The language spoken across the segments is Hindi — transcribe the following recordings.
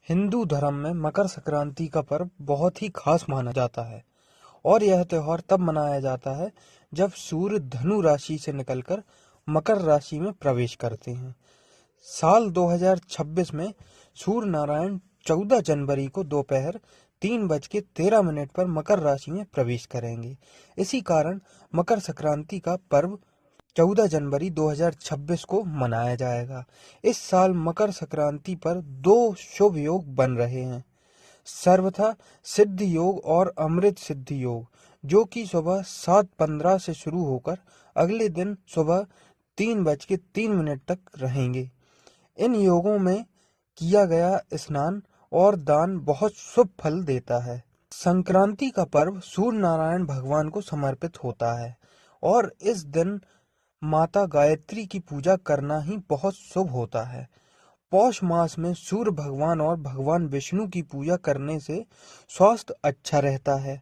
हिंदू धर्म में मकर संक्रांति का पर्व बहुत ही खास माना जाता है और यह त्योहार तब मनाया जाता है जब सूर्य धनु राशि से निकलकर मकर राशि में प्रवेश करते हैं। साल 2026 में सूर्य नारायण 14 जनवरी को दोपहर 3:13 पर मकर राशि में प्रवेश करेंगे। इसी कारण मकर संक्रांति का पर्व 14 जनवरी 2026 को मनाया जाएगा। इस साल मकर संक्रांति पर दो शुभ योग बन रहे हैं, सर्वथा सिद्ध योग और अमृत सिद्ध योग, जो कि सुबह 7:15 से शुरू होकर अगले दिन सुबह 3:03 तक रहेंगे। इन योगों में किया गया स्नान और दान बहुत शुभ फल देता है। संक्रांति का पर्व सूर्य नारायण भगवान को समर्पित होता है और इस दिन माता गायत्री की पूजा करना ही बहुत शुभ होता है। पौष मास में सूर्य भगवान और भगवान विष्णु की पूजा करने से स्वास्थ्य अच्छा रहता है,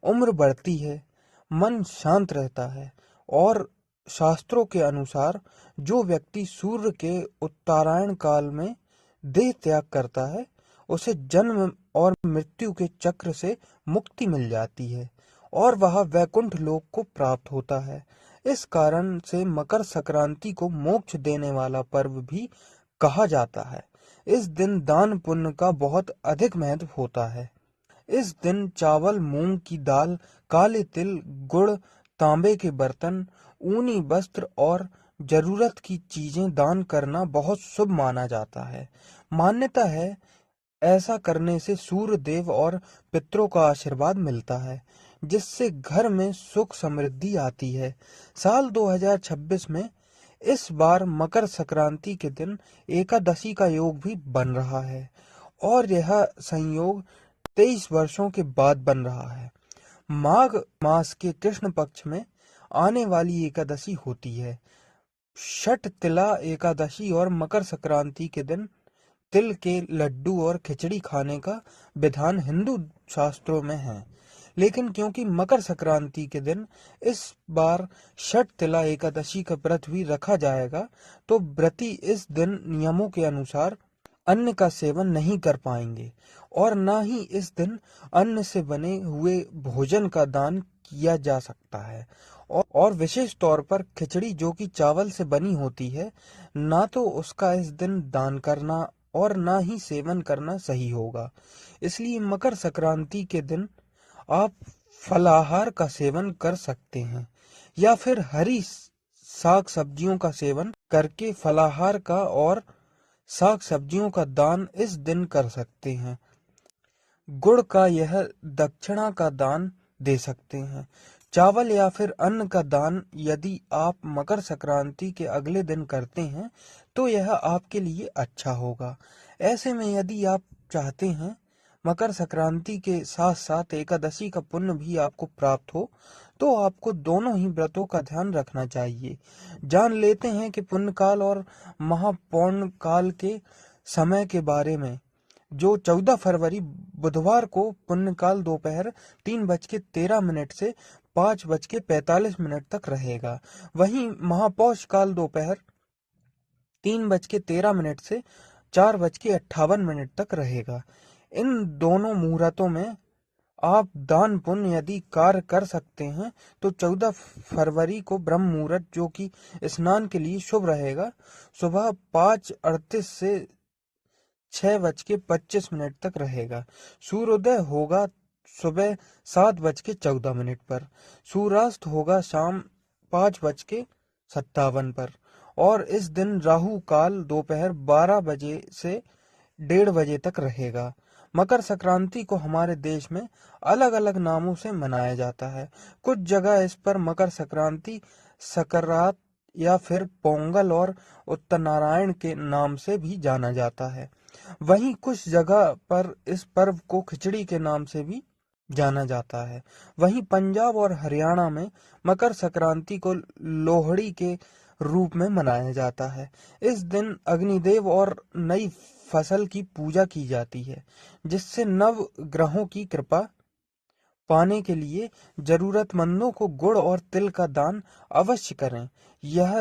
उम्र बढ़ती है, मन शांत रहता है और शास्त्रों के अनुसार जो व्यक्ति सूर्य के उत्तरायण काल में देह त्याग करता है उसे जन्म और मृत्यु के चक्र से मुक्ति मिल जाती है और वह वैकुंठ लोक को प्राप्त होता है। इस कारण से मकर संक्रांति को मोक्ष देने वाला पर्व भी कहा जाता है। इस दिन दान पुण्य का बहुत अधिक महत्व होता है। इस दिन चावल, मूंग की दाल, काले तिल, गुड़, तांबे के बर्तन, ऊनी वस्त्र और जरूरत की चीजें दान करना बहुत शुभ माना जाता है। मान्यता है ऐसा करने से सूर्य देव और पितरों का आशीर्वाद मिलता है, जिससे घर में सुख समृद्धि आती है। साल 2026 में इस बार मकर संक्रांति के दिन एकादशी का योग भी बन रहा है और यह संयोग 23 वर्षों के बाद बन रहा है। माघ मास के कृष्ण पक्ष में आने वाली एकादशी होती है। छठ तिला एकादशी और मकर संक्रांति के दिन तिल के लड्डू और खिचड़ी खाने का विधान हिंदू शास्त्रों में है, लेकिन क्योंकि मकर संक्रांति के दिन इस बार छठ तिला एकादशी का व्रत भी रखा जाएगा, तो व्रती इस दिन नियमों के अनुसार अन्न का सेवन नहीं कर पाएंगे और न ही इस दिन अन्न से बने हुए भोजन का दान किया जा सकता है और विशेष तौर पर खिचड़ी, जो कि चावल से बनी होती है, ना तो उसका इस दिन दान करना और ना ही सेवन करना सही होगा। इसलिए मकर संक्रांति के दिन आप फलाहार का सेवन कर सकते हैं या फिर हरी साग सब्जियों का सेवन करके फलाहार का और साग सब्जियों का दान इस दिन कर सकते हैं। गुड़ का यह दक्षिणा का दान दे सकते हैं। चावल या फिर अन्न का दान यदि आप मकर संक्रांति के अगले दिन करते हैं तो यह आपके लिए अच्छा होगा। ऐसे में यदि आप चाहते हैं मकर संक्रांति के साथ साथ एकादशी का पुण्य भी आपको प्राप्त हो, तो आपको दोनों ही व्रतों का ध्यान रखना चाहिए। जान लेते हैं कि पुण्य काल और महापौर्ण काल के समय के बारे में। जो 14 फरवरी बुधवार को पुण्यकाल दोपहर 3:13 से 5:45 तक रहेगा। वहीं महापौष काल दोपहर 3:13 से 4:58 तक रहेगा। इन दोनों मुहूर्तों में आप दान पुण्य यदि कार्य कर सकते हैं तो 14 फरवरी को ब्रह्म मुहूर्त, जो कि स्नान के लिए शुभ रहेगा, सुबह 5:38 से 6:25 तक रहेगा। सूर्योदय होगा सुबह 7:14 पर। सूर्यास्त होगा शाम 5:57 पर और इस दिन राहु काल दोपहर 12 बजे से 1:30 बजे तक रहेगा। मकर संक्रांति को हमारे देश में अलग अलग नामों से मनाया जाता है। कुछ जगह इस पर मकर संक्रांति, सकरात या फिर पोंगल और उत्तरायण के नाम से भी जाना जाता है। वहीं कुछ जगह पर इस पर्व को खिचड़ी के नाम से भी जाना जाता है। वहीं पंजाब और हरियाणा में मकर संक्रांति को लोहड़ी के रूप में मनाया जाता है। इस दिन अग्निदेव और नई फसल की पूजा की जाती है, जिससे नव ग्रहों की कृपा पाने के लिए जरूरतमंदों को गुड़ और तिल का दान अवश्य करें। यह